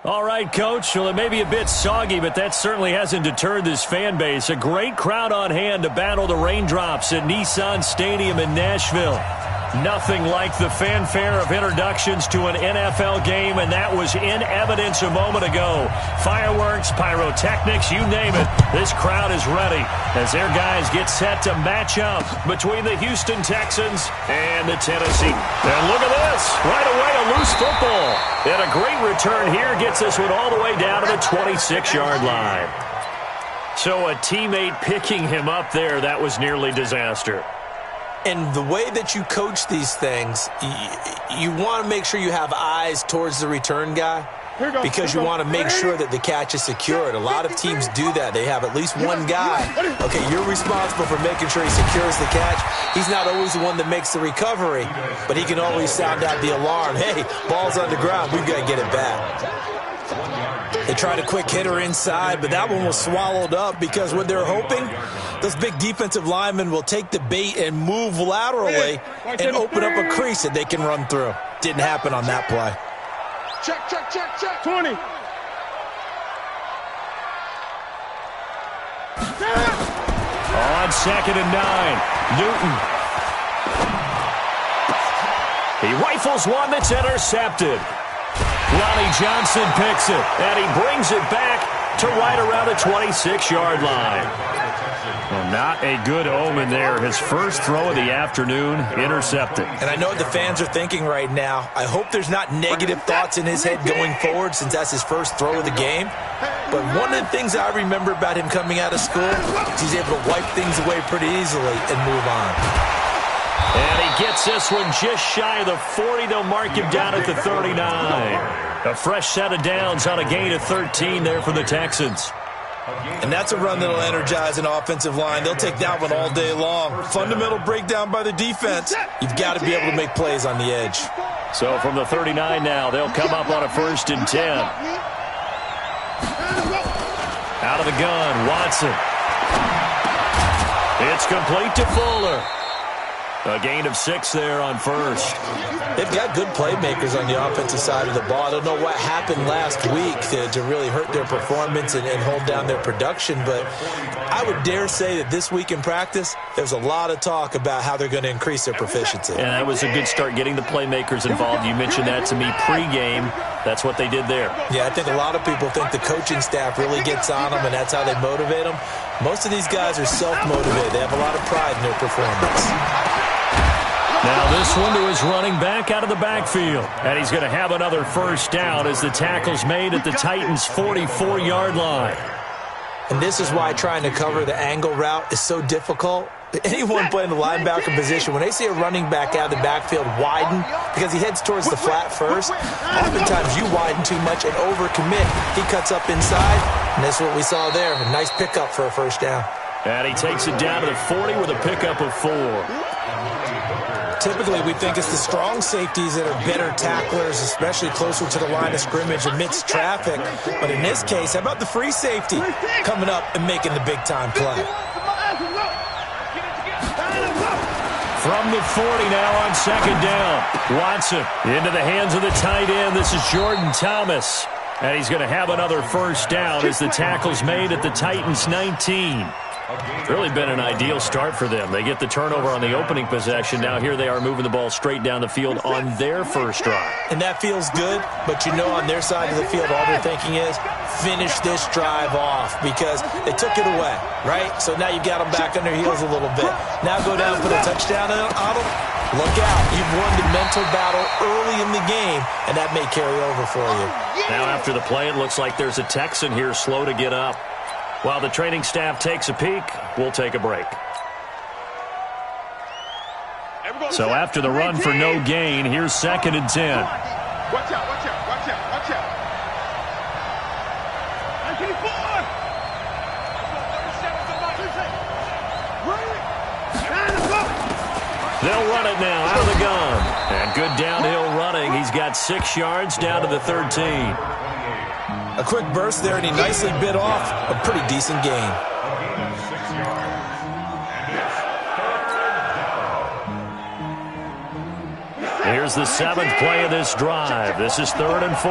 All right, Coach. Well, it may be a bit soggy, but that certainly hasn't deterred this fan base. A great crowd on hand to battle the raindrops at Nissan Stadium in Nashville. Nothing like the fanfare of introductions to an NFL game, and that was in evidence a moment ago. Fireworks, pyrotechnics, you name it. This crowd is ready as their guys get set to match up between the Houston Texans and the Tennessee. And look at this. Right away, a loose football. And a great return here gets this one all the way down to the 26-yard line. So a teammate picking him up there, that was nearly disaster. And the way that you coach these things, you want to make sure you have eyes towards the return guy because you want to make sure that the catch is secured. A lot of teams do that. They have at least one guy. Okay, you're responsible for making sure he secures the catch. He's not always the one that makes the recovery, but he can always sound out the alarm. Hey, ball's on the ground. We've got to get it back. They tried a quick hitter inside, but that one was swallowed up because what they're hoping, those big defensive linemen will take the bait and move laterally and open up a crease that they can run through. Didn't happen on that play. Check. 20. On 2nd and 9, Newton. He rifles one that's intercepted. Ronnie Johnson picks it, and he brings it back to right around the 26-yard line. Well, not a good omen there. His first throw of the afternoon intercepted. And I know what the fans are thinking right now. I hope there's not negative thoughts in his head going forward since that's his first throw of the game. But one of the things I remember about him coming out of school is he's able to wipe things away pretty easily and move on. And he gets this one just shy of the 40. They'll mark him down at the 39. A fresh set of downs on a gain of 13 there for the Texans. And that's a run that'll energize an offensive line. They'll take that one all day long. Fundamental breakdown by the defense. You've got to be able to make plays on the edge. So from the 39 now, they'll come up on a 1st and 10. Out of the gun, Watson. It's complete to Fuller. A gain of 6 there on 1st. They've got good playmakers on the offensive side of the ball. I don't know what happened last week to really hurt their performance and hold down their production, but I would dare say that this week in practice, there's a lot of talk about how they're going to increase their proficiency. And that was a good start, getting the playmakers involved. You mentioned that to me pregame. That's what they did there. Yeah, I think a lot of people think the coaching staff really gets on them, and that's how they motivate them. Most of these guys are self-motivated. They have a lot of pride in their performance. Now this one to his running back out of the backfield. And he's going to have another first down as the tackle's made at the Titans' 44-yard line. And this is why trying to cover the angle route is so difficult. Anyone playing the linebacker position, when they see a running back out of the backfield widen, because he heads towards the flat first, oftentimes you widen too much and overcommit. He cuts up inside, and that's what we saw there. A nice pickup for a first down. And he takes it down to the 40 with a pickup of 4. Typically, we think it's the strong safeties that are better tacklers, especially closer to the line of scrimmage amidst traffic. But in this case, how about the free safety coming up and making the big-time play? From the 40 now on 2nd down. Watson into the hands of the tight end. This is Jordan Thomas. And he's going to have another first down as the tackle's made at the Titans' 19. Really been an ideal start for them. They get the turnover on the opening possession. Now here they are moving the ball straight down the field on their first drive. And that feels good, but you know on their side of the field all they're thinking is finish this drive off because they took it away, right? So now you've got them back on their heels a little bit. Now go down and put a touchdown on them. Look out. You've won the mental battle early in the game, and that may carry over for you. Now after the play, it looks like there's a Texan here slow to get up. While the training staff takes a peek, we'll take a break. So after the run for no gain, here's 2nd and 10. Watch out, watch out, watch out, watch out. 94. They'll run it now out of the gun. And good downhill running. He's got 6 yards down to the 13. A quick burst there, and he nicely bit off a pretty decent gain. Here's the 7th play of this drive. This is 3rd and 4.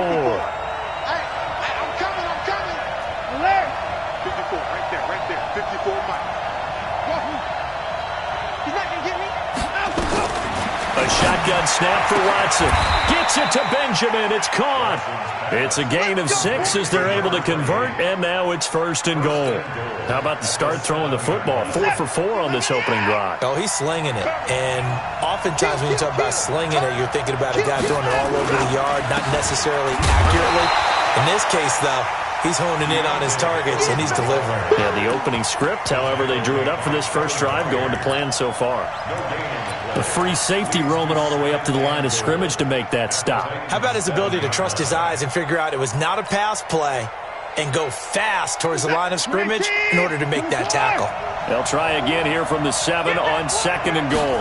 full mic. He's not going to get me. A shotgun snap for Watson. Gets it to Benjamin. It's caught. It's a gain of 6 as they're able to convert, and now it's 1st and goal. How about the start throwing the football? 4 for 4 on this opening drive. Oh, he's slinging it. And oftentimes when you talk about slinging it, you're thinking about a guy throwing it all over the yard, not necessarily accurately. In this case, though, he's honing in on his targets, and he's delivering. Yeah, the opening script, however, they drew it up for this first drive, going to plan so far. A free safety roaming all the way up to the line of scrimmage to make that stop. How about his ability to trust his eyes and figure out it was not a pass play and go fast towards the line of scrimmage in order to make that tackle? They'll try again here from the 7 on 2nd and goal.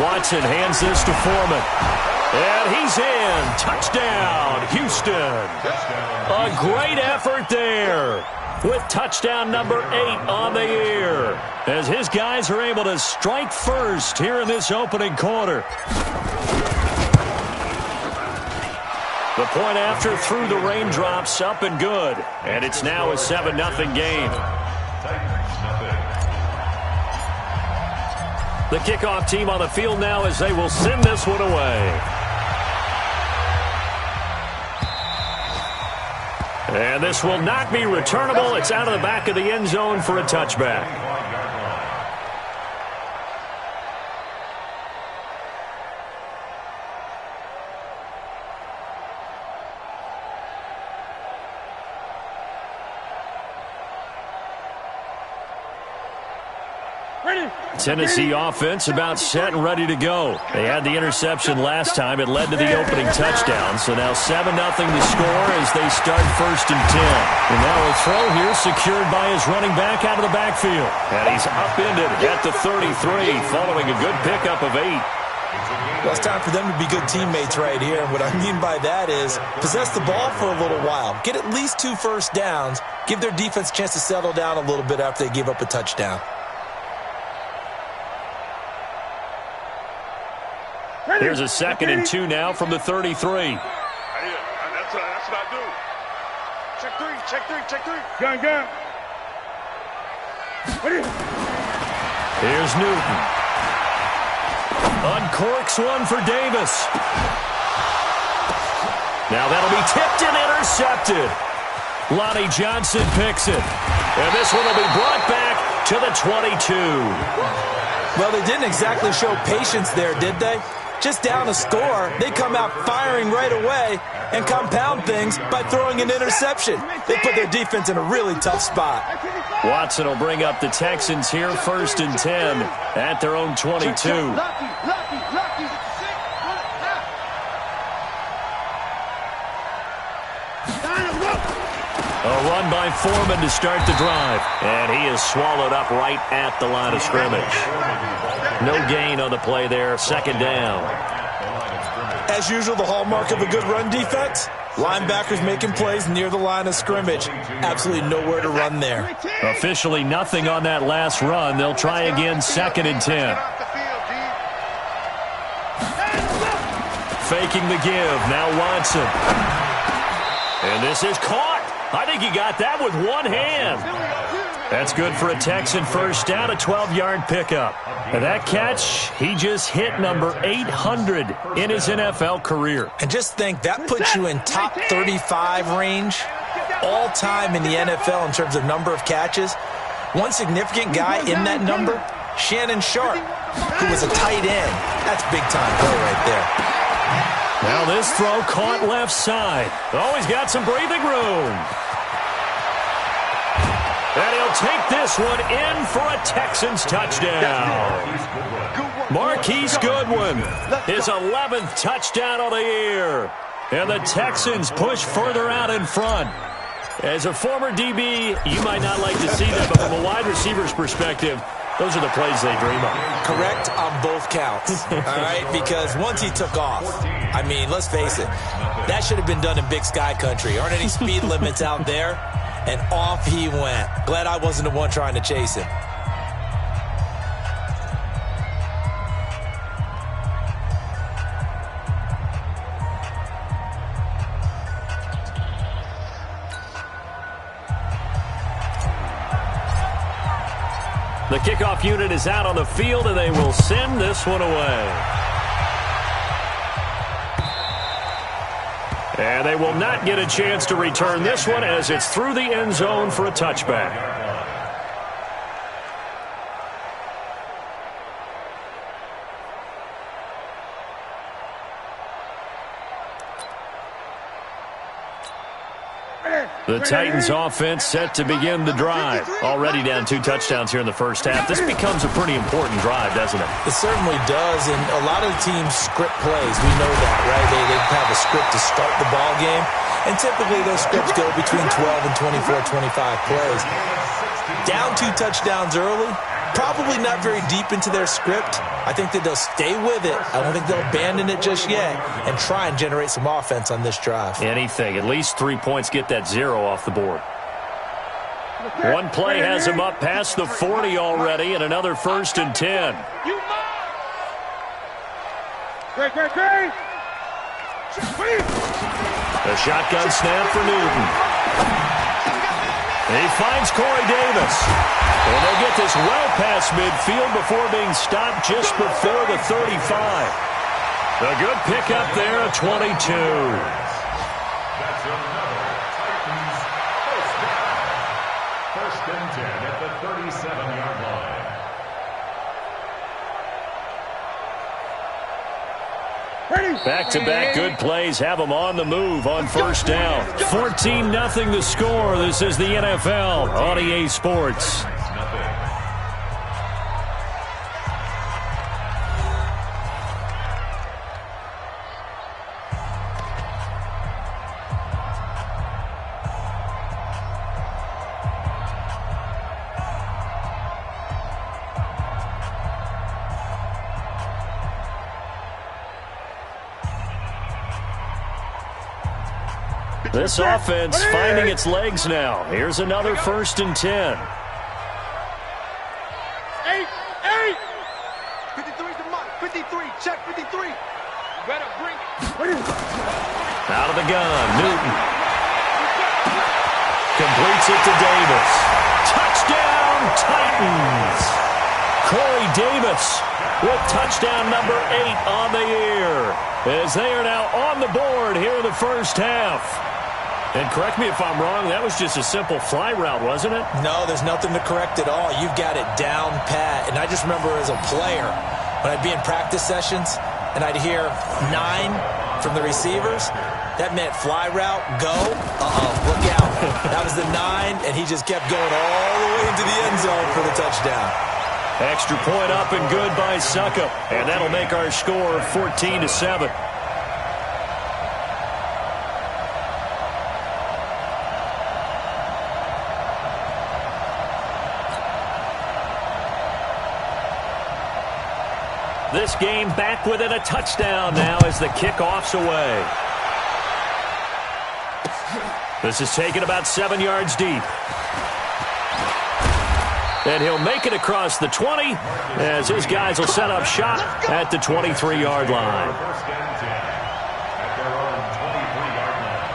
Watson hands this to Foreman. And he's in. Touchdown, Houston. A great effort there with touchdown number 8 on the year, as his guys are able to strike first here in this opening quarter. The point after through the raindrops, up and good. And it's now a 7-0 game. The kickoff team on the field now as they will send this one away. And this will not be returnable. It's out of the back of the end zone for a touchback. Tennessee offense about set and ready to go. They had the interception last time. It led to the opening touchdown. So now 7-0 to score as they start 1st and 10. And now a throw here secured by his running back out of the backfield. And he's upended at the 33 following a good pickup of 8. Well, it's time for them to be good teammates right here. And what I mean by that is possess the ball for a little while. Get at least 2 first downs. Give their defense a chance to settle down a little bit after they give up a touchdown. Here's a 2nd and 2 now from the 33. That's what I do. Check 3, check 3, check 3. Gun. Here's Newton. Uncorks one for Davis. Now that'll be tipped and intercepted. Lonnie Johnson picks it. And this one will be brought back to the 22. Well, they didn't exactly show patience there, did they? Just down a score, they come out firing right away and compound things by throwing an interception. They put their defense in a really tough spot. Watson will bring up the Texans here 1st and 10 at their own 22. A run by Foreman to start the drive. And he is swallowed up right at the line of scrimmage. No gain on the play there. 2nd down. As usual, the hallmark of a good run defense, linebackers making plays near the line of scrimmage. Absolutely nowhere to run there. Officially nothing on that last run. They'll try again 2nd and 10. Faking the give. Now Watson. And this is caught. I think he got that with one hand. That's good for a Texan first down, a 12-yard pickup. And that catch, he just hit number 800 in his NFL career. And just think, that puts you in top 35 range all time in the NFL in terms of number of catches. One significant guy in that number, Shannon Sharp, who was a tight end. That's big-time play right there. Now this throw caught left side. Oh, he's got some breathing room. And he'll take this one in for a Texans touchdown. Marquise Goodwin, his 11th touchdown of the year. And the Texans push further out in front. As a former DB, you might not like to see that, but from a wide receiver's perspective, those are the plays they dream of. Correct on both counts, all right? Because once he took off, I mean, let's face it, that should have been done in Big Sky country. Aren't any speed limits out there? And off he went. Glad I wasn't the one trying to chase him. The kickoff unit is out on the field, and they will send this one away. And they will not get a chance to return this one as it's through the end zone for a touchback. The Titans offense set to begin the drive. Already down 2 touchdowns here in the first half. This becomes a pretty important drive, doesn't it? It certainly does, and a lot of the teams script plays. We know that, right? They have a script to start the ball game, and typically those scripts go between 12 and 24, 25 plays. Down 2 touchdowns early, probably not very deep into their script. I think that they'll stay with it. I don't think they'll abandon it just yet and try and generate some offense on this drive. Anything. At least 3 points, get that 0 off the board. One play has him up past the 40 already, and another 1st and 10. Great. The shotgun snap for Newton. He finds Corey Davis. And they'll get this well past midfield before being stopped just before the 35. A good pickup there at 22. That's another Titans first down. 1st and 10 at the 37-yard line. Back-to-back good plays have them on the move on 1st down. 14-0 the score. This is the NFL on EA Sports. This offense finding its legs now. Here's another 1st and 10. 53's the mark. 53. Check 53. You better bring it. Out of the gun, Newton. Completes it to Davis. Touchdown, Titans. Corey Davis with touchdown number 8 on the year, as they are now on the board here in the first half. And correct me if I'm wrong, that was just a simple fly route, wasn't it? No, there's nothing to correct at all. You've got it down pat. And I just remember as a player, when I'd be in practice sessions and I'd hear 9 from the receivers, that meant fly route, go. Look out. That was the 9, and he just kept going all the way into the end zone for the touchdown. Extra point up and good by Suckup. And that'll make our score 14-7. This game back within a touchdown now as the kickoff's away. This is taken about 7 yards deep. And he'll make it across the 20 as his guys will set up shop at the 23-yard line. 1st and 10 at their own 23-yard line.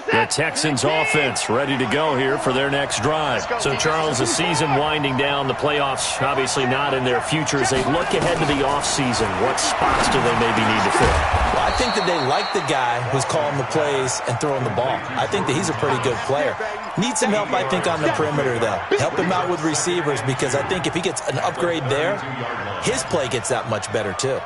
The Texans offense ready to go here for their next drive. So, Charles, the season winding down, the playoffs obviously not in their future. As they look ahead to the offseason, what spots do they maybe need to fill? Well, I think that they like the guy who's calling the plays and throwing the ball. I think that he's a pretty good player. Needs some help, I think, on the perimeter, though. Help him out with receivers, because I think if he gets an upgrade there, his play gets that much better, too.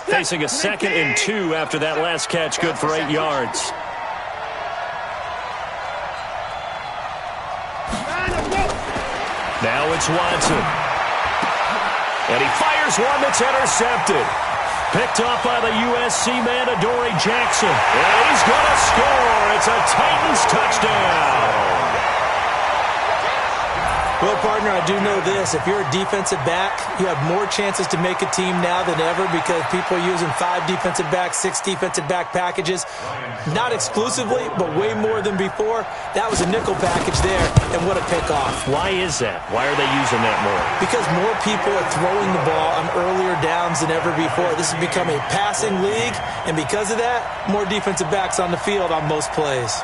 Facing a 2nd and 2 after that last catch, good for 8 yards. Now it's Watson. And he fires one that's intercepted. Picked off by the USC man, Adoree Jackson. And he's going to score. It's a Titans touchdown. Well, partner, I do know this. If you're a defensive back, you have more chances to make a team now than ever because people are using 5 defensive backs, 6 defensive back packages. Not exclusively, but way more than before. That was a nickel package there, and what a pickoff. Why is that? Why are they using that more? Because more people are throwing the ball on earlier downs than ever before. This has become a passing league, and because of that, more defensive backs on the field on most plays.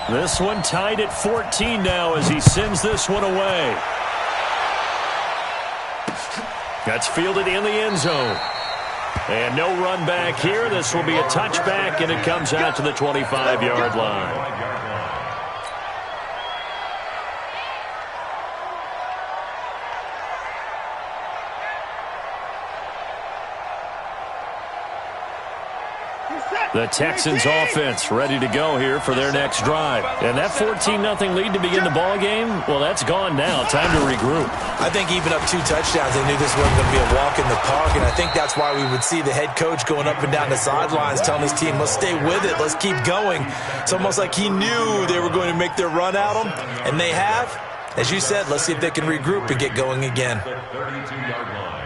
This one tied at 14 now as he sends this one away. That's fielded in the end zone. And no run back here. This will be a touchback, and it comes out to the 25-yard line. The Texans offense ready to go here for their next drive. And that 14-0 lead to begin the ball game, well, that's gone now. Time to regroup. I think even up 2 touchdowns, they knew this wasn't going to be a walk in the park, and I think that's why we would see the head coach going up and down the sidelines telling his team, let's stay with it, let's keep going. It's almost like he knew they were going to make their run at him, and they have. As you said, let's see if they can regroup and get going again. The 32-yard line.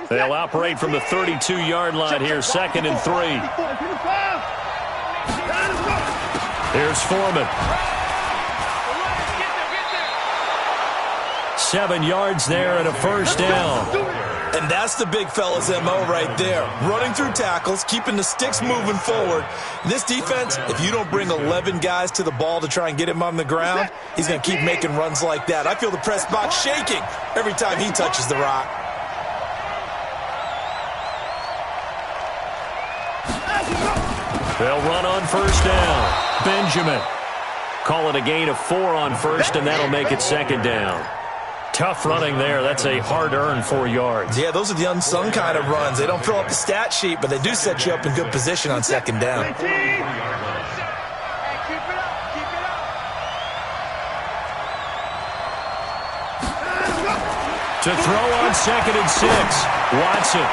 They'll operate from the 32-yard line here, 2nd and 3. Here's Foreman. 7 yards there and a first down. And that's the big fella's MO right there. Running through tackles, keeping the sticks moving forward. This defense, if you don't bring 11 guys to the ball to try and get him on the ground, he's going to keep making runs like that. I feel the press box shaking every time he touches the rock. They'll run on first down. Benjamin. Call it a gain of 4 on first, and that'll make it 2nd down. Tough running there. That's a hard-earned 4 yards. Yeah, those are the unsung kind of runs. They don't fill up the stat sheet, but they do set you up in good position on 2nd down. To throw on 2nd and 6. Watson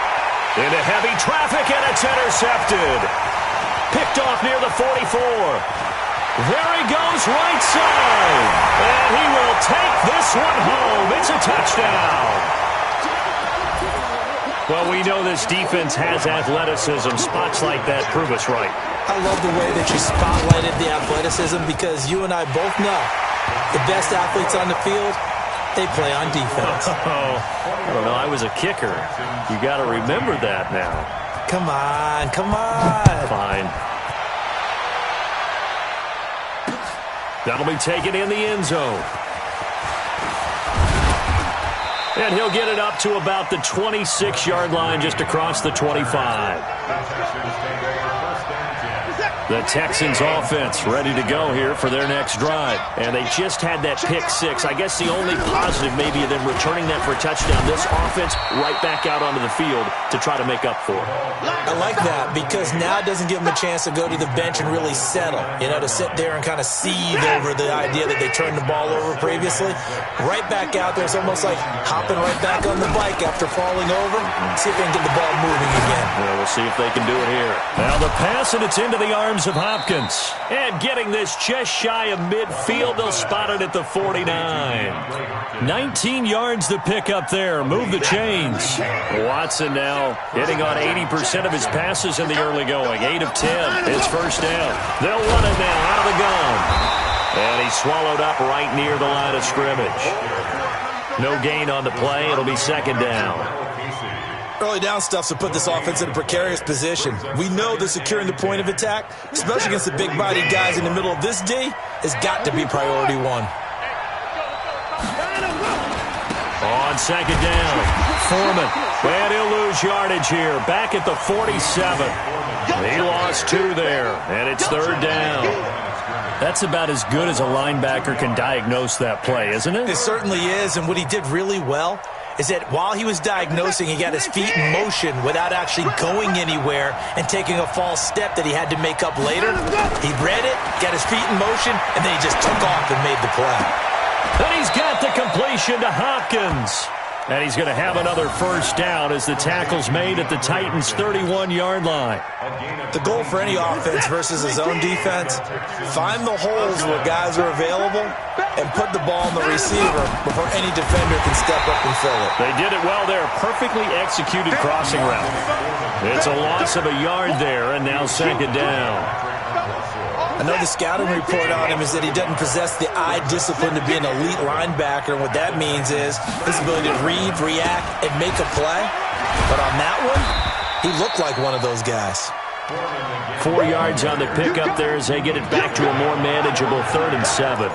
into heavy traffic, and it's intercepted. Picked off near the 44. There he goes, right side. And he will take this one home. It's a touchdown. Well, we know this defense has athleticism. Spots like that prove us right. I love the way that you spotlighted the athleticism because you and I both know the best athletes on the field, they play on defense. I don't know. I was a kicker. You got to remember that now. Come on, come on. Fine. That'll be taken in the end zone. And he'll get it up to about the 26-yard line just across the 25. The Texans offense ready to go here for their next drive. And they just had that pick 6. I guess the only positive maybe of them returning that for a touchdown. This offense right back out onto the field to try to make up for it. I like that because now it doesn't give them a chance to go to the bench and really settle. You know, to sit there and kind of seethe over the idea that they turned the ball over previously. Right back out there. It's almost like hopping right back on the bike after falling over. See if they can get the ball moving again. Well, we'll see if they can do it here. Now the pass, and it's into the arms of Hopkins. And getting this just shy of midfield, they'll spot it at the 49. 19 yards to pick up there. Move the chains. Watson now hitting on 80% of his passes in the early going. 8 of 10. His first down. They'll run it now out of the gun. And he's swallowed up right near the line of scrimmage. No gain on the play. It'll be 2nd down. Early down stuff to put this offense in a precarious position. We know that securing the point of attack, especially against the big-bodied guys in the middle of this D, has got to be priority 1. On 2nd down, Foreman. And he'll lose yardage here. Back at the 47. He lost 2 there, and it's 3rd down. That's about as good as a linebacker can diagnose that play, isn't it? It certainly is, and what he did really well is that while he was diagnosing, he got his feet in motion without actually going anywhere and taking a false step that he had to make up later. He read it, got his feet in motion, and then he just took off and made the play. And he's got the completion to Hopkins. And he's going to have another first down as the tackle's made at the Titans' 31-yard line. The goal for any offense versus a zone defense, find the holes where guys are available and put the ball on the receiver before any defender can step up and fill it. They did it well there. Perfectly executed crossing route. It's a loss of a yard there, and now second down. I know the scouting report on him is that he doesn't possess the eye discipline to be an elite linebacker, and what that means is his ability to read, react, and make a play. But on that one, he looked like one of those guys. 4 yards on the pickup there as they get it back to a more manageable 3rd and 7.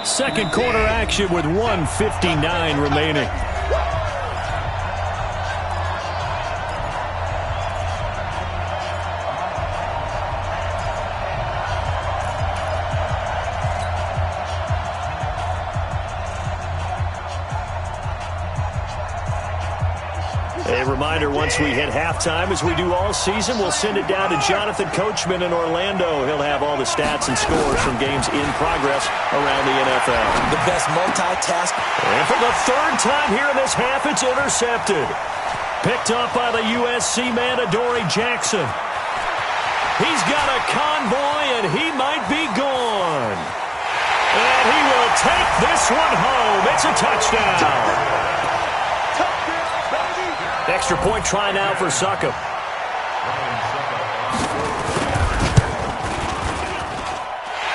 Second quarter action with 1:59 remaining. A reminder, once we hit halftime, as we do all season, we'll send it down to Jonathan Coachman in Orlando. He'll have all the stats and scores from games in progress around the NFL. The best multitask. And for the 3rd time here in this half, it's intercepted. Picked up by the USC man, Adoree Jackson. He's got a convoy, and he might be gone. And he will take this one home. It's a touchdown. Extra point try now for Succop.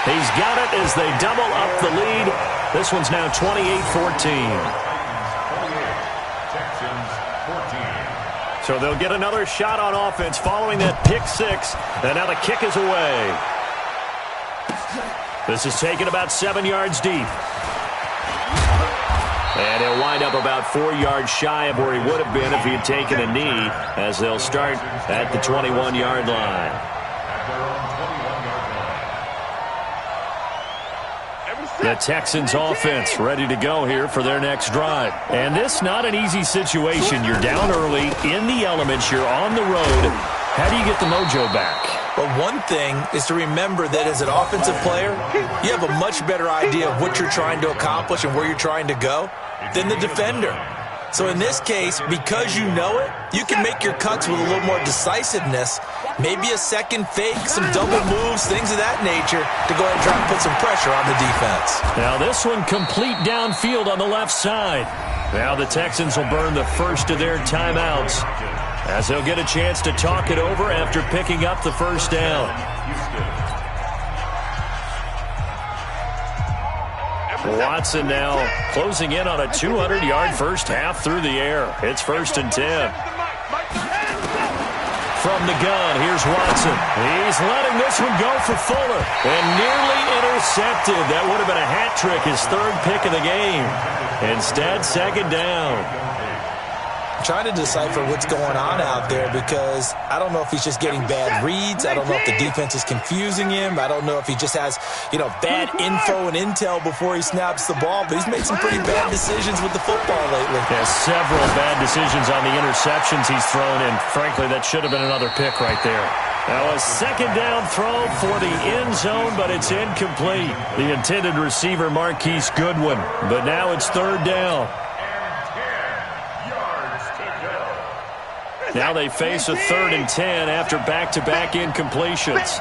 He's got it as they double up the lead. This one's now 28-14. So they'll get another shot on offense following that pick six. And now the kick is away. This is taken about 7 yards deep. And he'll wind up about 4 yards shy of where he would have been if he had taken a knee, as they'll start at the 21-yard line. The Texans offense ready to go here for their next drive. And this not an easy situation. You're down early, in the elements, you're on the road. How do you get the mojo back? Well, one thing is to remember that as an offensive player, you have a much better idea of what you're trying to accomplish and where you're trying to go than the defender. So in this case, because you know it, you can make your cuts with a little more decisiveness, maybe a second fake, some double moves, things of that nature, to go ahead and try and put some pressure on the defense. Now this one complete downfield on the left side. Now the Texans will burn the first of their timeouts, as they'll get a chance to talk it over after picking up the first down. Watson now closing in on a 200-yard first half through the air. It's 1st and 10. From the gun, here's Watson. He's letting this one go for Fuller. And nearly intercepted. That would have been a hat trick, his 3rd pick of the game. Instead, 2nd down. Trying to decipher what's going on out there, because I don't know if he's just getting bad reads. I don't know if the defense is confusing him. I don't know if he just has, bad info and intel before he snaps the ball. But he's made some pretty bad decisions with the football lately. Yeah, several bad decisions on the interceptions he's thrown, and frankly, that should have been another pick right there. Now a 2nd down throw for the end zone, but it's incomplete. The intended receiver, Marquise Goodwin. But now it's 3rd down. Now they face a 3rd and 10 after back-to-back incompletions.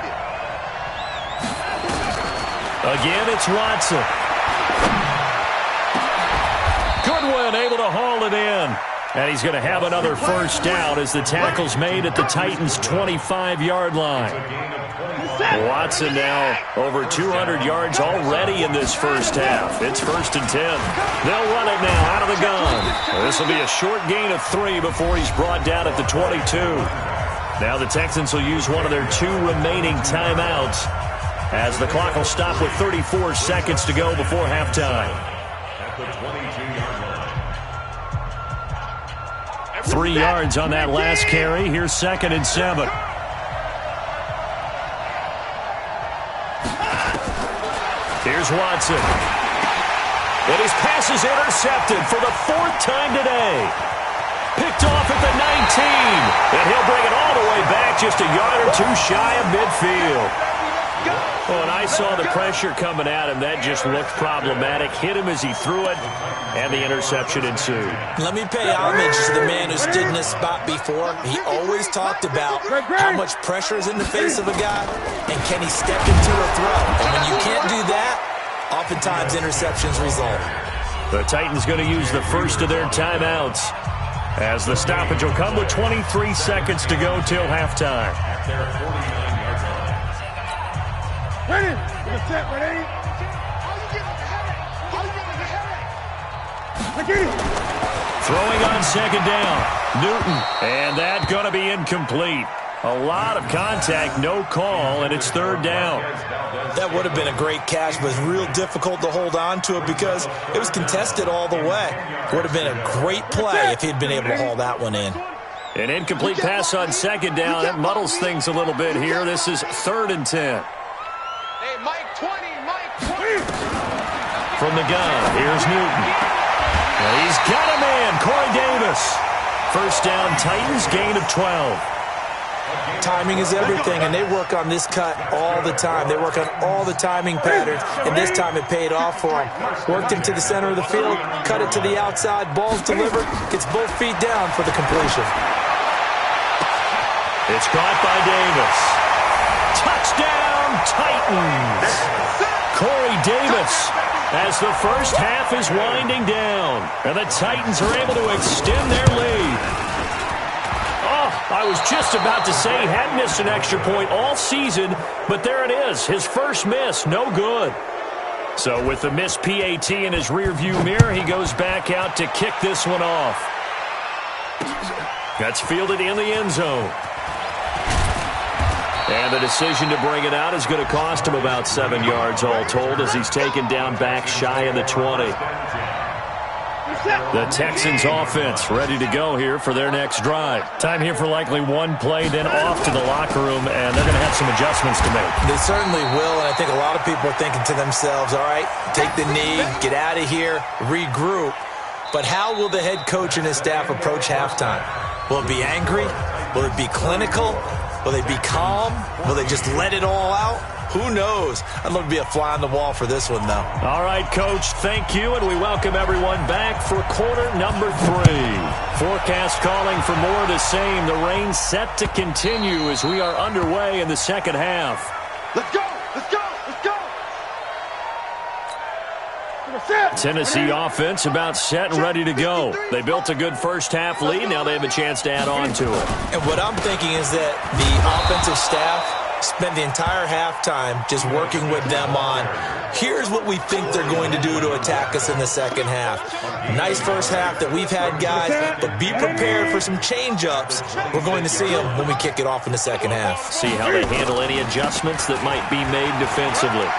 Again, it's Watson. Goodwin able to haul it in. And he's going to have another first down as the tackle's made at the Titans' 25-yard line. Watson now over 200 yards already in this first half. It's 1st and 10. They'll run it now out of the gun. This will be a short gain of 3 before he's brought down at the 22. Now the Texans will use one of their 2 remaining timeouts, as the clock will stop with 34 seconds to go before halftime. At the 22-yard line. 3 yards on that last carry. Here's 2nd and 7. Here's Watson. And his pass is intercepted for the 4th time today. Picked off at the 19. And he'll bring it all the way back just a yard or two shy of midfield. Oh, and I saw the pressure coming at him. That just looked problematic. Hit him as he threw it, and the interception ensued. Let me pay homage to the man who stood in this spot before. He always talked about how much pressure is in the face of a guy, and can he step into a throw. And when you can't do that, oftentimes interceptions result. The Titans going to use the first of their timeouts, as the stoppage will come with 23 seconds to go till halftime. Ready? We're set, ready? Throwing on second down. Newton. And that's going to be incomplete. A lot of contact, no call, and it's 3rd down. That would have been a great catch, but it's real difficult to hold on to it because it was contested all the way. Would have been a great play if he'd been able to haul that one in. An incomplete pass on second down. It muddles things a little bit here. This is 3rd and 10. Hey, Mike 20, Mike 20. From the gun, here's Newton. And he's got a man, Corey Davis. First down, Titans, gain of 12. Timing is everything, and they work on this cut all the time. They work on all the timing patterns, and this time it paid off for him. Worked him to the center of the field, cut it to the outside, ball's delivered, gets both feet down for the completion. It's caught by Davis. Touchdown, Titans. Corey Davis, as the first half is winding down, and the Titans are able to extend their lead. I was just about to say he hadn't missed an extra point all season, but there it is. His first miss, no good. So with the missed PAT in his rearview mirror, he goes back out to kick this one off. That's fielded in the end zone. And the decision to bring it out is going to cost him about 7 yards all told, as he's taken down back shy of the 20. The Texans offense ready to go here for their next drive. Time here for likely one play, then off to the locker room, and they're going to have some adjustments to make. They certainly will, and I think a lot of people are thinking to themselves, all right, take the knee, get out of here, regroup. But how will the head coach and his staff approach halftime? Will it be angry? Will it be clinical? Will they be calm? Will they just let it all out? Who knows? I'd love to be a fly on the wall for this one, though. All right, Coach, thank you, and we welcome everyone back for quarter number 3. Forecast calling for more of the same. The rain set to continue as we are underway in the second half. Let's go! Let's go! Let's go! Tennessee offense about set and ready to go. They built a good first half lead. Now they have a chance to add on to it. And what I'm thinking is that the offensive staff spent the entire halftime just working with them on, here's what we think they're going to do to attack us in the second half. Nice first half that we've had, guys, but be prepared for some change-ups. We're going to see them when we kick it off in the second half. See how they handle any adjustments that might be made defensively.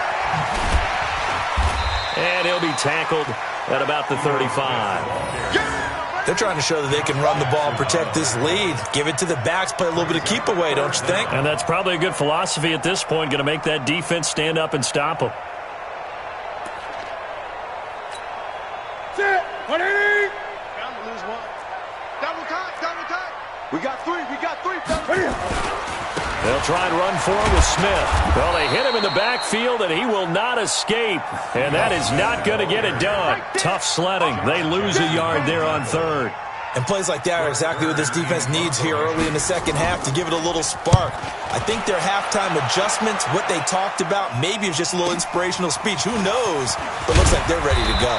And he'll be tackled at about the 35. They're trying to show that they can run the ball and protect this lead. Give it to the backs, play a little bit of keep away, don't you think? And that's probably a good philosophy at this point, going to make that defense stand up and stop them. Set, 180. Bound to lose one. Double time, double time. We got three. They'll try and run for him with Smith. Well, they hit him in the backfield, and he will not escape. And that is not going to get it done. Tough sledding. They lose a yard there on third. And plays like that are exactly what this defense needs here early in the second half to give it a little spark. I think their halftime adjustments, what they talked about, maybe it's just a little inspirational speech. Who knows? But it looks like they're ready to go.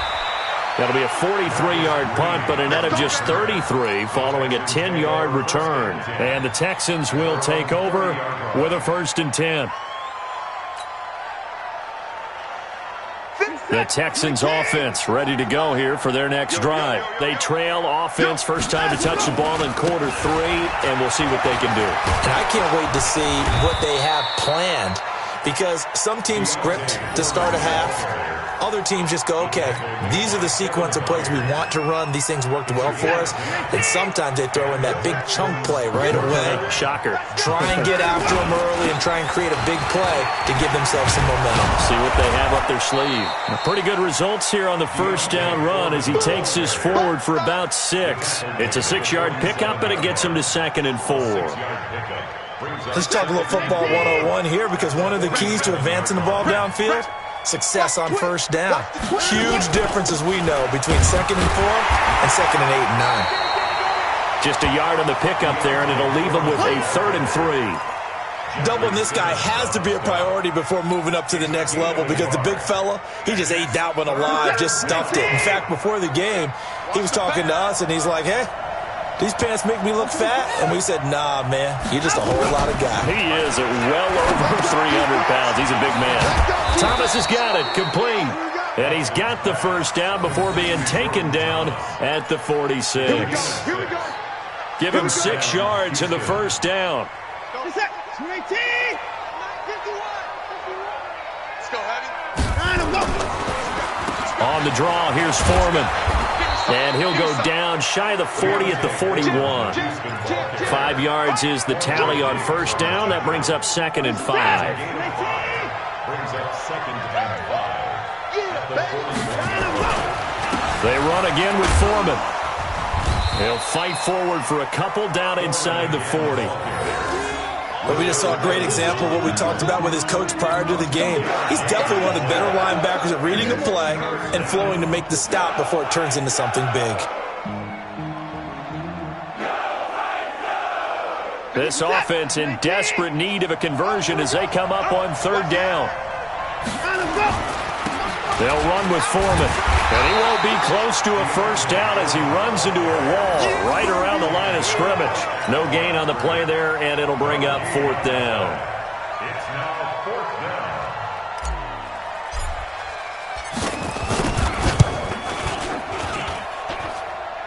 That'll be a 43-yard punt, but a net of just 33 following a 10-yard return. And the Texans will take over with a 1st and 10. The Texans offense ready to go here for their next drive. They trail offense, first time to touch the ball in quarter 3, and we'll see what they can do. And I can't wait to see what they have planned because some teams script to start a half. Other teams just go, okay, these are the sequence of plays we want to run. These things worked well for us. And sometimes they throw in that big chunk play right away. Shocker. Try and get after them early and try and create a big play to give themselves some momentum. See what they have up their sleeve. Pretty good results here on the first down run as he takes this forward for about 6. It's a 6-yard pickup, and it gets him to 2nd and 4. Let's talk a little football 101 here, because one of the keys to advancing the ball downfield, success on first down. Huge differences, we know, between 2nd and 4 and 2nd and 8 and 9. Just a yard on the pickup there, and it'll leave him with a 3rd and 3. Doubling this guy has to be a priority before moving up to the next level, because the big fella, he just ate that one alive, just stuffed it. In fact, before the game, he was talking to us, and he's like, hey, these pants make me look fat? And we said, nah, man, you're just a whole lot of guy. He is at well over 300 pounds. He's a big man. Thomas has got it, complete. And he's got the first down before being taken down at the 46. Give him 6 yards in the first down. Let's go, Heavy. On the draw, here's Foreman. And he'll go down shy of the 40 at the 41. 5 yards is the tally on first down. That brings up 2nd and 5. Brings up 2nd and 5. They run again with Foreman. He'll fight forward for a couple down inside the 40. But we just saw a great example of what we talked about with his coach prior to the game. He's definitely one of the better linebackers at reading a play and flowing to make the stop before it turns into something big. This offense in desperate need of a conversion as they come up on 3rd down. They'll run with Foreman, and he won't be close to a first down as he runs into a wall right around the line of scrimmage. No gain on the play there, and it'll bring up 4th down. It's now 4th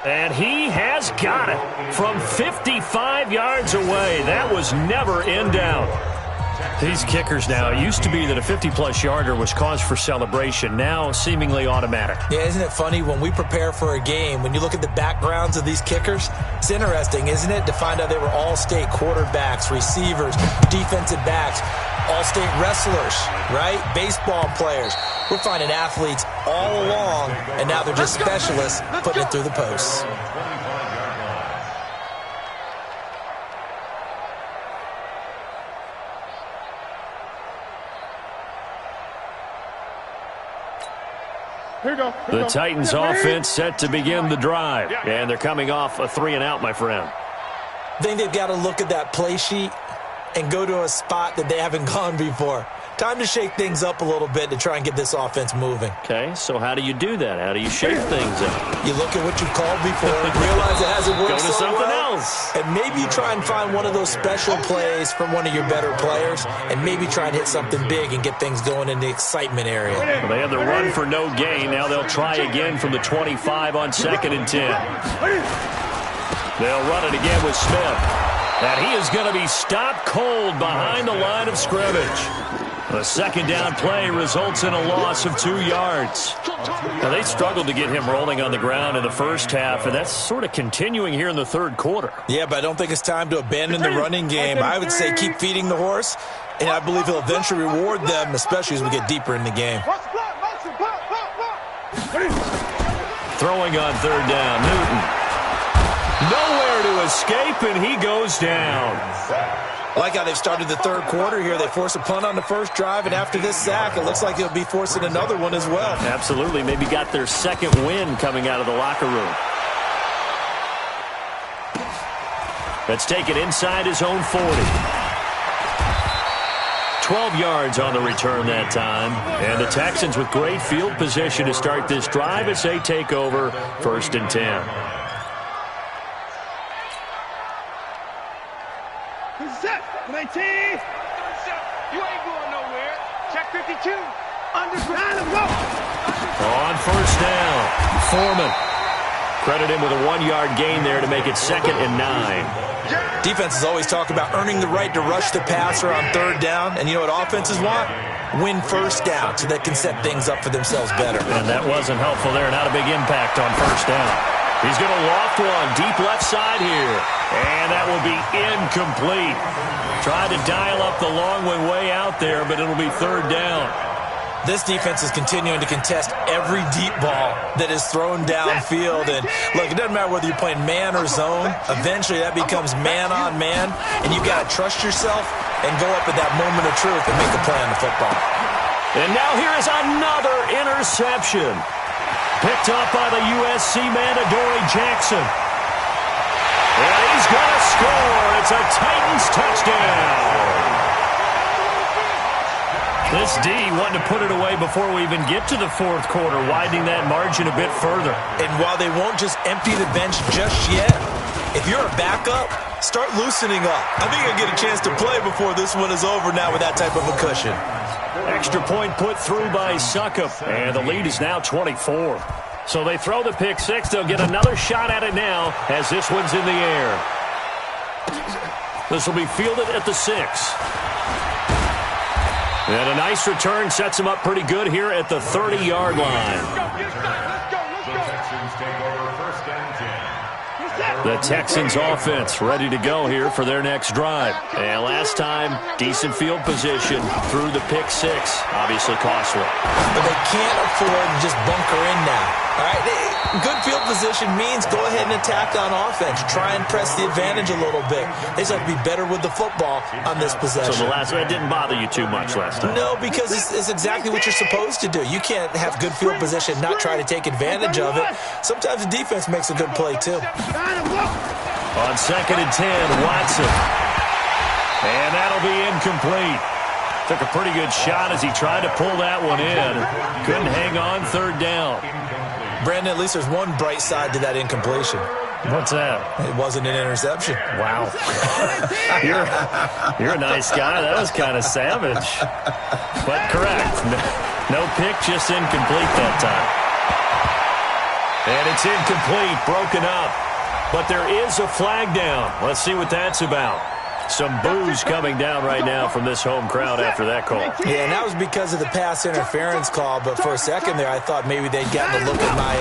down. And he has got it from 55 yards away. That was never in doubt. These kickers now, it used to be that a 50-plus yarder was cause for celebration. Now seemingly automatic. Yeah, isn't it funny when we prepare for a game, when you look at the backgrounds of these kickers, it's interesting, isn't it, to find out they were all-state quarterbacks, receivers, defensive backs, all-state wrestlers, right? Baseball players. We're finding athletes all along, and now they're just specialists putting it through the posts. The Titans offense set to begin the drive. And they're coming off a 3-and-out, my friend. I think they've got to look at that play sheet and go to a spot that they haven't gone before. Time to shake things up a little bit to try and get this offense moving. Okay, so how do you do that? How do you shake things up? You look at what you've called before, realize it hasn't worked Go to so something well, else. and maybe you try and find one of those special plays from one of your better players, and maybe try and hit something big and get things going in the excitement area. Well, they had the run for no gain. Now they'll try again from the 25 on 2nd and 10. They'll run it again with Smith. And he is going to be stopped cold behind the line of scrimmage. The 2nd down play results in a loss of 2 yards. Now, they struggled to get him rolling on the ground in the first half, and that's sort of continuing here in the 3rd quarter. Yeah, but I don't think it's time to abandon the running game. I would say keep feeding the horse, and I believe he'll eventually reward them, especially as we get deeper in the game. Throwing on 3rd down, Newton. Nowhere to escape, and he goes down. I like how they've started the 3rd quarter here. They force a punt on the first drive, and after this sack, it looks like they'll be forcing another one as well. Absolutely. Maybe got their 2nd win coming out of the locker room. That's taken inside his own 40. 12 yards on the return that time. And the Texans with great field position to start this drive as they take over 1st and 10. Set. 19. You ain't going nowhere. Check 52. Underground. Go. On first down, Foreman. Credit him with a 1-yard gain there to make it 2nd and 9. Defenses always talk about earning the right to rush the passer on third down, and you know what offenses want? Win first down so they can set things up for themselves better. And that wasn't helpful there. Not a big impact on first down. He's going to loft one deep left side here, and that will be incomplete. Tried to dial up the long one way out there, but it'll be third down. This defense is continuing to contest every deep ball that is thrown downfield. And, look, it doesn't matter whether you're playing man or zone. Eventually, that becomes man-on-man, and you've got to trust yourself and go up at that moment of truth and make a play on the football. And now here is another interception. Picked up by the USC man, Adoree Jackson. And he's going to score. It's a Titans touchdown. This D wanting to put it away before we even get to the fourth quarter, widening that margin a bit further. And while they won't just empty the bench just yet, if you're a backup, start loosening up. I think you'll get a chance to play before this one is over now with that type of a cushion. Extra point put through by Succop, and the lead is now 24. So they throw the pick six. They'll get another shot at it now as this one's in the air. This will be fielded at the 6. And a nice return sets him up pretty good here at the 30-yard line. The Texans offense ready to go here for their next drive. And last time, decent field position through the pick six. Obviously costly. But they can't afford to just bunker in now. All right, good field position means go ahead and attack on offense. Try and press the advantage a little bit. They just have to be better with the football on this possession. So the last one didn't bother you too much last time? No, because it's exactly what you're supposed to do. You can't have good field position, not try to take advantage of it. Sometimes the defense makes a good play, too. On 2nd and 10, Watson. And that'll be incomplete. Took a pretty good shot as he tried to pull that one in. Couldn't hang on third down. Brandon, at least there's one bright side to that incompletion. What's that? It wasn't an interception. Wow. You're a nice guy. That was kind of savage. But correct. No pick, just incomplete that time. And it's incomplete, broken up. But there is a flag down. Let's see what that's about. Some boos coming down right now from this home crowd after that call. Yeah, and that was because of the pass interference call. But for a second there, I thought maybe they'd gotten a look at my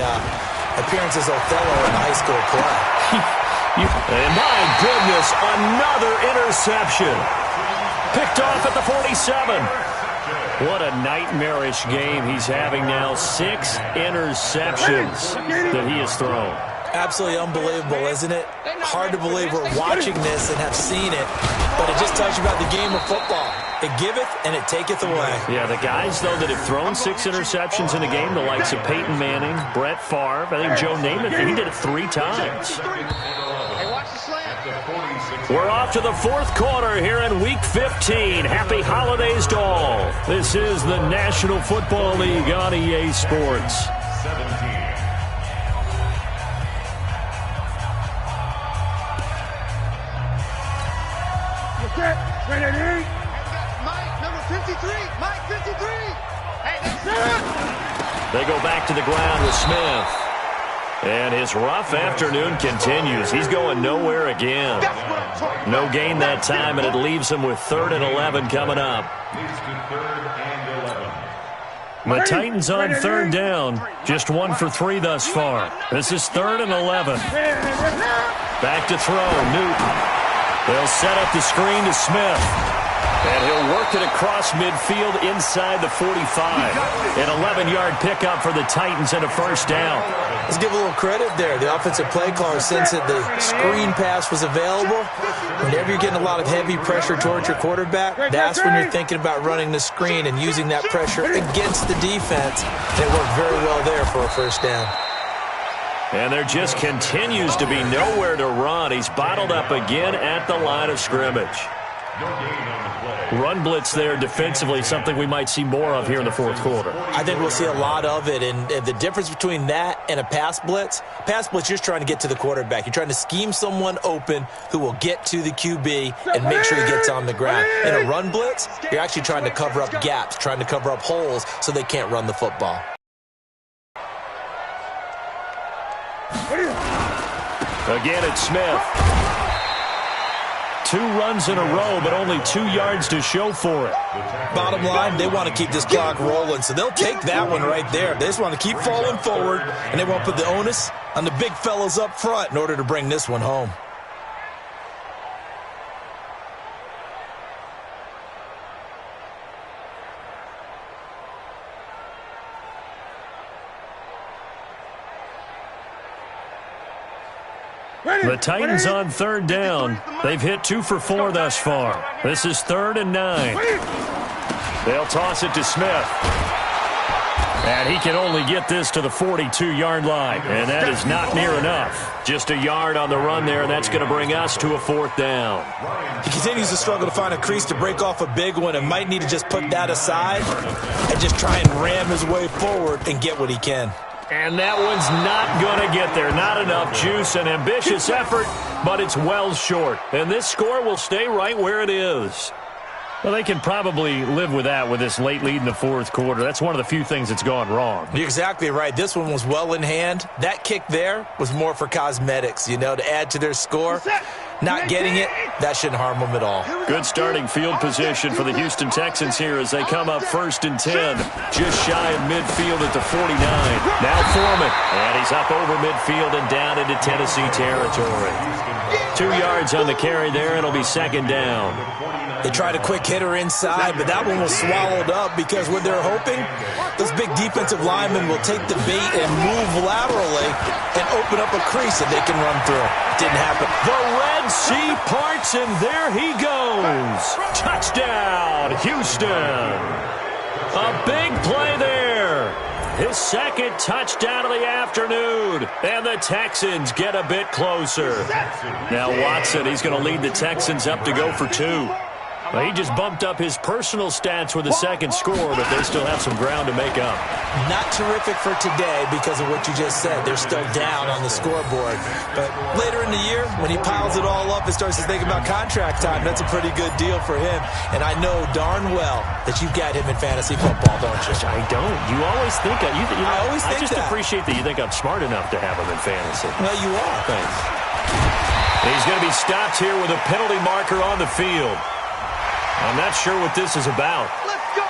appearance as Othello in high school play. And my goodness, another interception. Picked off at the 47. What a nightmarish game he's having now. 6 interceptions that he has thrown. Absolutely unbelievable, isn't it? Hard to believe we're watching this and have seen it, but it just tells you about the game of football. It giveth and it taketh away. Yeah, the guys, though, that have thrown 6 interceptions in a game, the likes of Peyton Manning, Brett Favre, I think Joe Namath, he did it 3 times. We're off to the fourth quarter here in Week 15. Happy holidays to all. This is the National Football League on EA Sports. 17. Mike, number 53. Mike, 53. Hey, that's it. They go back to the ground with Smith. And his rough afternoon continues. He's going nowhere again. No gain that time, and it leaves him with 3rd and 11 coming up. The Titans on 3rd down. Just 1 for 3 thus far. This is 3rd and 11. Back to throw, Newton. They'll set up the screen to Smith. And he'll work it across midfield inside the 45. An 11-yard pickup for the Titans and a first down. Let's give a little credit there. The offensive play caller, since that the screen pass was available, whenever you're getting a lot of heavy pressure towards your quarterback, that's when you're thinking about running the screen and using that pressure against the defense. They worked very well there for a first down. And there just continues to be nowhere to run. He's bottled up again at the line of scrimmage. Run blitz there defensively, something we might see more of here in the fourth quarter. I think we'll see a lot of it, and the difference between that and a pass blitz, you're just trying to get to the quarterback. You're trying to scheme someone open who will get to the QB and make sure he gets on the ground. In a run blitz, you're actually trying to cover up gaps, trying to cover up holes so they can't run the football. Again, it's Smith. 2 runs in a row, but only 2 yards to show for it. Bottom line, they want to keep this clock rolling, so they'll take that one right there. They just want to keep falling forward, and they want to put the onus on the big fellas up front in order to bring this one home. The Titans on 3rd down. They've hit 2 for 4 thus far. This is 3rd and 9. They'll toss it to Smith. And he can only get this to the 42-yard line. And that is not near enough. Just a yard on the run there, and that's going to bring us to a 4th down. He continues to struggle to find a crease to break off a big one and might need to just put that aside and just try and ram his way forward and get what he can. And that one's not going to get there. Not enough juice, an ambitious effort, but it's well short. And this score will stay right where it is. Well, they can probably live with that with this late lead in the 4th quarter. That's one of the few things that's gone wrong. You're exactly right. This one was well in hand. That kick there was more for cosmetics, you know, to add to their score. Not getting it, that shouldn't harm them at all. Good starting field position for the Houston Texans here as they come up 1st and 10. Just shy of midfield at the 49. Now Foreman. And he's up over midfield and down into Tennessee territory. 2 yards on the carry there, and it'll be 2nd down. They tried a quick hitter inside, but that one was swallowed up because what they're hoping, those big defensive linemen will take the bait and move laterally and open up a crease that they can run through. Didn't happen. The Red Sea parts, and there he goes. Touchdown, Houston. A big play there. His 2nd touchdown of the afternoon. And the Texans get a bit closer. Now Watson, he's going to lead the Texans up to go for 2. Well, he just bumped up his personal stats with a 2nd score, but they still have some ground to make up. Not terrific for today because of what you just said. They're still down on the scoreboard. But later in the year, when he piles it all up and starts to think about contract time, that's a pretty good deal for him. And I know darn well that you've got him in fantasy football, don't you? I don't. You always think I just that. appreciate that you think I'm smart enough to have him in fantasy. Well, you are. Thanks. He's going to be stopped here with a penalty marker on the field. I'm not sure what this is about.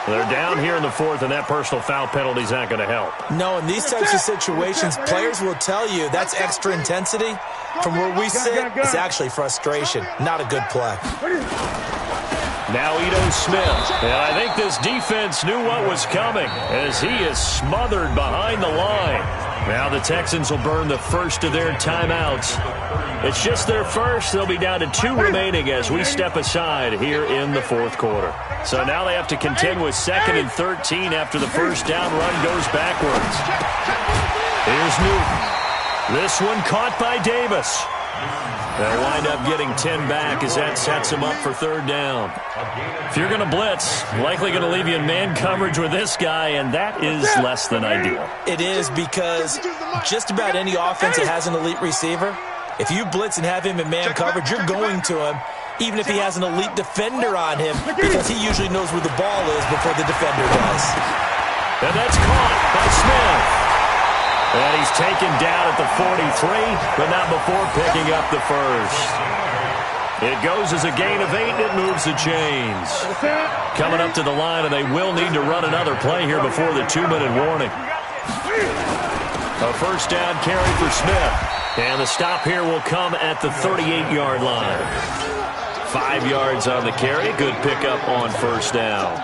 They're down here in the 4th, and that personal foul penalty is not going to help. No, in these types of situations, players will tell you that's extra intensity. From where we sit, it's actually frustration. Not a good play. Now Ito Smith. And I think this defense knew what was coming as he is smothered behind the line. Now the Texans will burn the first of their timeouts. It's just their first. They'll be down to 2 remaining as we step aside here in the 4th quarter. So now they have to contend with 2nd and 13 after the first down run goes backwards. Here's Newton. This one caught by Davis. They'll wind up getting 10 back as that sets them up for 3rd down. If you're going to blitz, likely going to leave you in man coverage with this guy, and that is less than ideal. It is because just about any offense that has an elite receiver, if you blitz and have him in man coverage, you're going to him, even if he has an elite defender on him, because he usually knows where the ball is before the defender does. And that's caught by Smith. And he's taken down at the 43, but not before picking up the first. It goes as a gain of 8, and it moves the chains. Coming up to the line, and they will need to run another play here before the 2-minute warning. A first down carry for Smith. And the stop here will come at the 38-yard line. 5 yards on the carry. Good pickup on first down.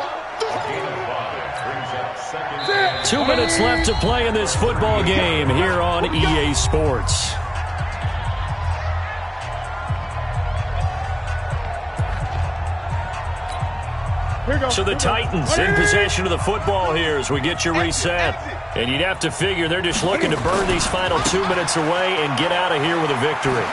2 minutes left to play in this football game here on EA Sports. So the Titans in possession of the football here as we get you reset. And you'd have to figure they're just looking to burn these final 2 minutes away and get out of here with a victory.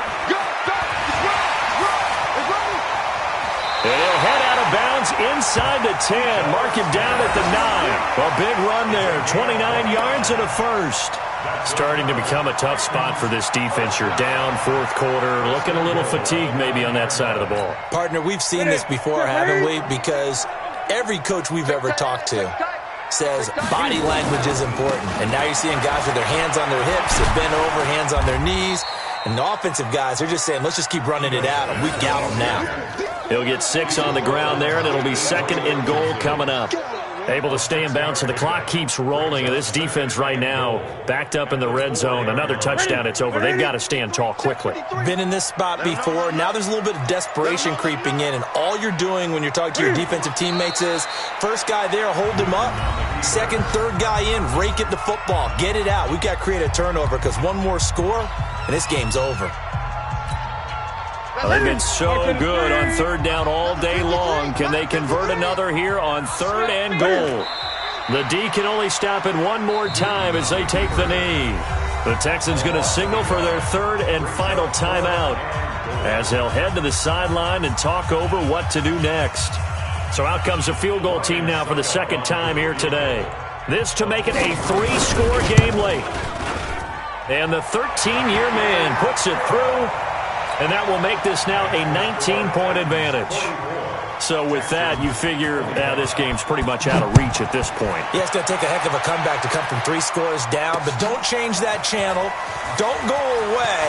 And he'll head out of bounds inside the 10. Mark him down at the 9. A big run there. 29 yards and a first. Starting to become a tough spot for this defense. You're down 4th quarter. Looking a little fatigued maybe on that side of the ball. Partner, we've seen this before, haven't we? Because every coach we've ever talked to says body language is important. And now you're seeing guys with their hands on their hips, they've bent over, hands on their knees. And the offensive guys, they're just saying, let's just keep running it at them. We've got them now. He'll get 6 on the ground there, and it'll be 2nd and goal coming up. Able to stay in bounds, so the clock keeps rolling. And this defense right now backed up in the red zone. Another touchdown, it's over. They've got to stand tall quickly. Been in this spot before. Now there's a little bit of desperation creeping in, and all you're doing when you're talking to your defensive teammates is, first guy there, hold him up. Second, third guy in, rake at the football. Get it out. We've got to create a turnover because one more score, and this game's over. Well, they've been so good on 3rd down all day long. Can they convert another here on 3rd and goal? The D can only stop it one more time as they take the knee. The Texans going to signal for their 3rd and final timeout as they'll head to the sideline and talk over what to do next. So out comes the field goal team now for the 2nd time here today. This to make it a 3-score game late. And the 13-year man puts it through. And that will make this now a 19-point advantage. So with that, you figure this game's pretty much out of reach at this point. Yeah, it's going to take a heck of a comeback to come from 3 scores down. But don't change that channel. Don't go away.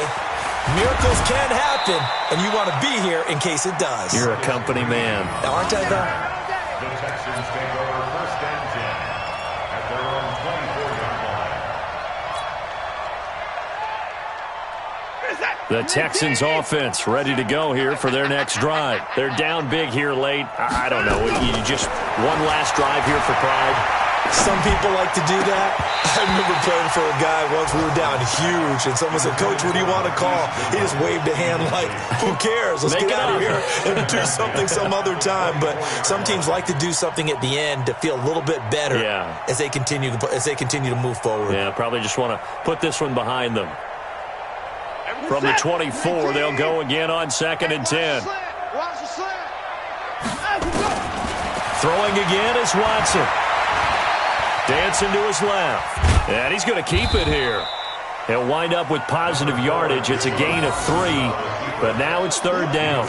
Miracles can happen, and you want to be here in case it does. You're a company man. Now, aren't I, though? The Texans take over 1st and 10 at their own 24-yard line. The Texans offense ready to go here for their next drive. They're down big here late. I don't know. You just one last drive here for pride. Some people like to do that. I remember playing for a guy once. We were down huge, and someone said, Coach, what do you want to call? He just waved a hand like, who cares? Let's get out of here and do something some other time. But some teams like to do something at the end to feel a little bit better as they continue to move forward. Yeah, probably just want to put this one behind them. From the 24, they'll go again on 2nd and 10. Throwing again is Watson. Dancing to his left. And he's going to keep it here. He'll wind up with positive yardage. It's a gain of 3, but now it's 3rd down.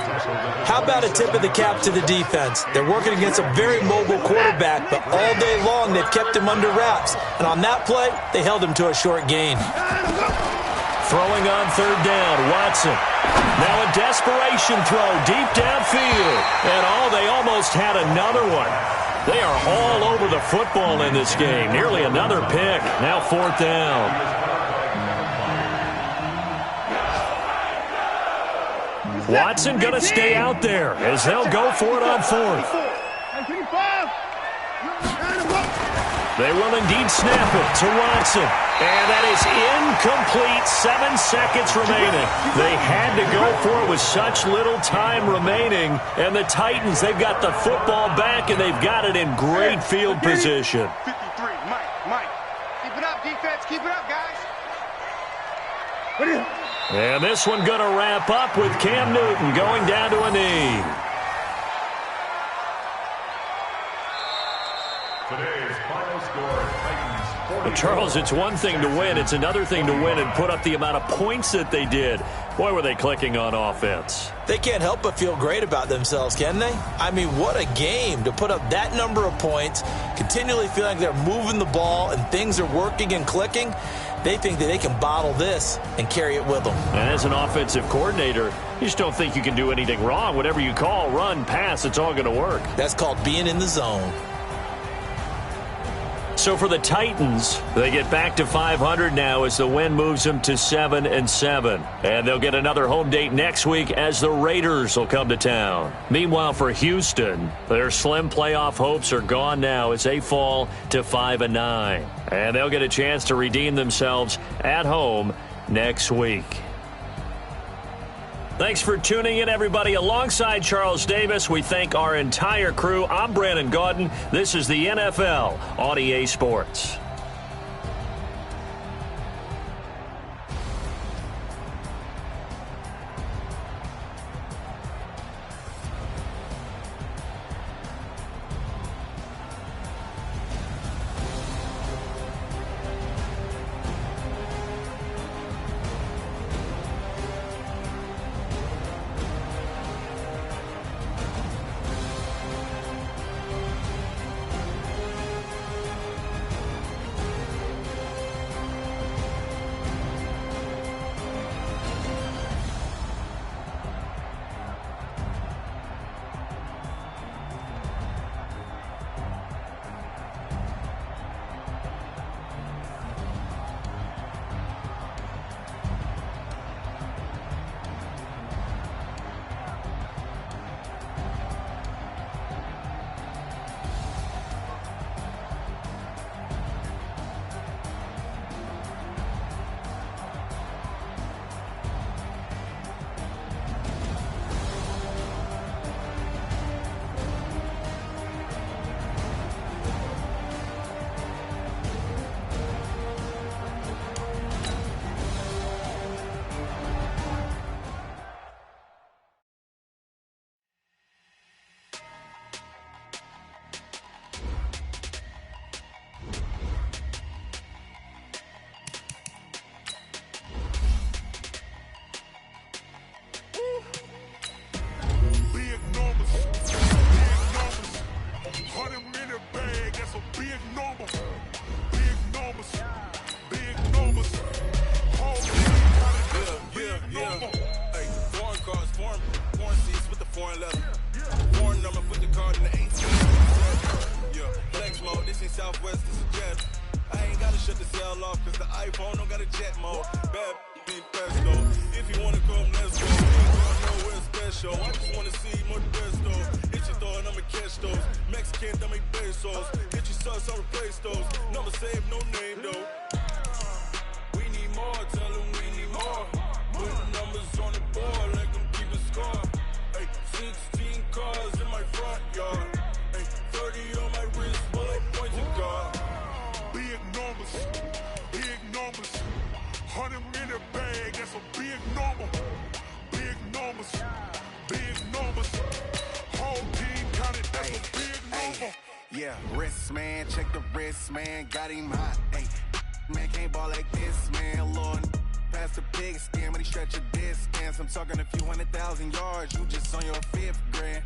How about a tip of the cap to the defense? They're working against a very mobile quarterback, but all day long they've kept him under wraps. And on that play, they held him to a short gain. Throwing on 3rd down, Watson. Now a desperation throw deep downfield. And they almost had another one. They are all over the football in this game. Nearly another pick. Now 4th down. Watson going to stay out there as they'll go for it on 4th. They will indeed snap it to Watson. And that is incomplete. 7 seconds remaining. They had to go for it with such little time remaining. And the Titans, they've got the football back, and they've got it in great field position. 53, Mike. Keep it up, defense. Keep it up, guys. And this one going to wrap up with Cam Newton going down to a knee. Today's final score, Titans 40. But Charles, it's one thing to win. It's another thing to win and put up the amount of points that they did. Boy, were they clicking on offense. They can't help but feel great about themselves, can they? I mean, what a game to put up that number of points, continually feeling like they're moving the ball and things are working and clicking. They think that they can bottle this and carry it with them. And as an offensive coordinator, you just don't think you can do anything wrong. Whatever you call, run, pass, it's all going to work. That's called being in the zone. So for the Titans, they get back to 500 now as the win moves them to 7-7. And they'll get another home date next week as the Raiders will come to town. Meanwhile, for Houston, their slim playoff hopes are gone now as they fall to 5-9. And they'll get a chance to redeem themselves at home next week. Thanks for tuning in, everybody. Alongside Charles Davis, we thank our entire crew. I'm Brandon Gaudin. This is the NFL on EA Sports. foreign leather. Foreign number, put the card in the 18. Yeah, flex mode, this ain't Southwest, this is jet. I ain't gotta shut the cell off, cause the iPhone don't got a jet mode. Bad need pesto. If you wanna come, let's go. We ain't going nowhere special. I just wanna see more the best though. Hit your thought, I'ma catch those. Mexican, dummy pesos. Hit your sauce, I'll replace those. Number save, no name though. We need more, tell them we need more. Put the numbers on the board, let them keep a score. Hey, 16 cars in my front yard. Hey, 30 on my wrist, bullet point to God. Big numbers, big numbers. 100 in the bag, that's a big number. Big numbers, big numbers. Whole team counted, that's a big number. Yeah, wrist man, check the wrist man, got him hot. Hey, man can't ball like this, man. Lord, past the pig skin, when he stretch a distance. I'm talking a few 100,000 yards, you just on your 5th grand.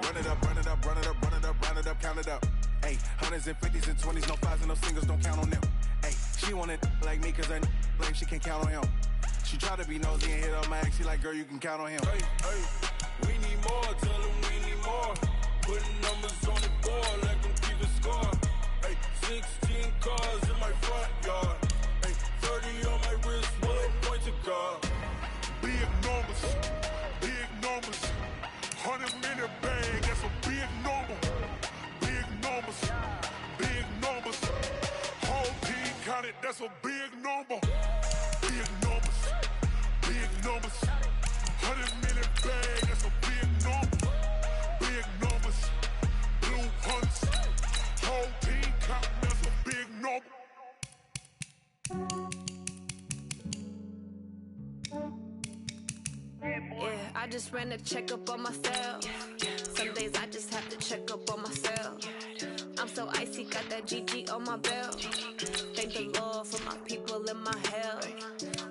Run it up, run it up, run it up, run it up, round it up, count it up. Hey, 100s and 50s and 20s, no 5s and no singles, don't count on them. Hey, she want it like me, cause I like she can't count on him. She try to be nosy and hit up my ex, she like, girl, you can count on him. Hey, hey, we need more, tell them we need more. Putting numbers on the board, let them keep a score. Hey, 16 cars in my front yard. Hey, 30 on my wrist, bullet point to God. Big numbers, big numbers. 100 in the bag, that's a big number. Big numbers, big numbers. Whole team counted, that's a big number. Big numbers, big numbers. 100 in the bag, that's a big number. Big numbers, blue hunts. Whole team counting, that's a big number. Yeah, I just ran a checkup on myself. Some days I just have to check up on myself. I'm so icy, got that GG on my belt. Thank the Lord for my people and my health.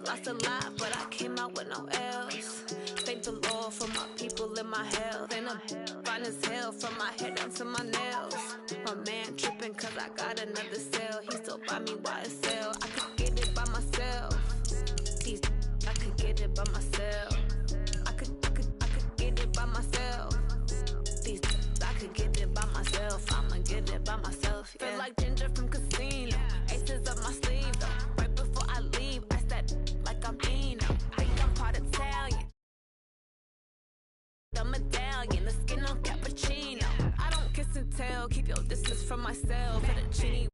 Lost a lot, but I came out with no else. Thank the Lord for my people and my health. And I'm fine as hell from my head down to my nails. My man tripping cause I got another cell. He still buy me YSL. I could get it by myself. These I could get it by myself. I could get it by myself. These I could get it by myself. I'ma get it by myself. Yeah. Feel like Ginger from Casino. Aces up my sleeve though. Right before I leave, I said like I'm Eno. I'm part Italian. The medallion, the skin on cappuccino. I don't kiss and tell. Keep your distance from myself. Fettuccine.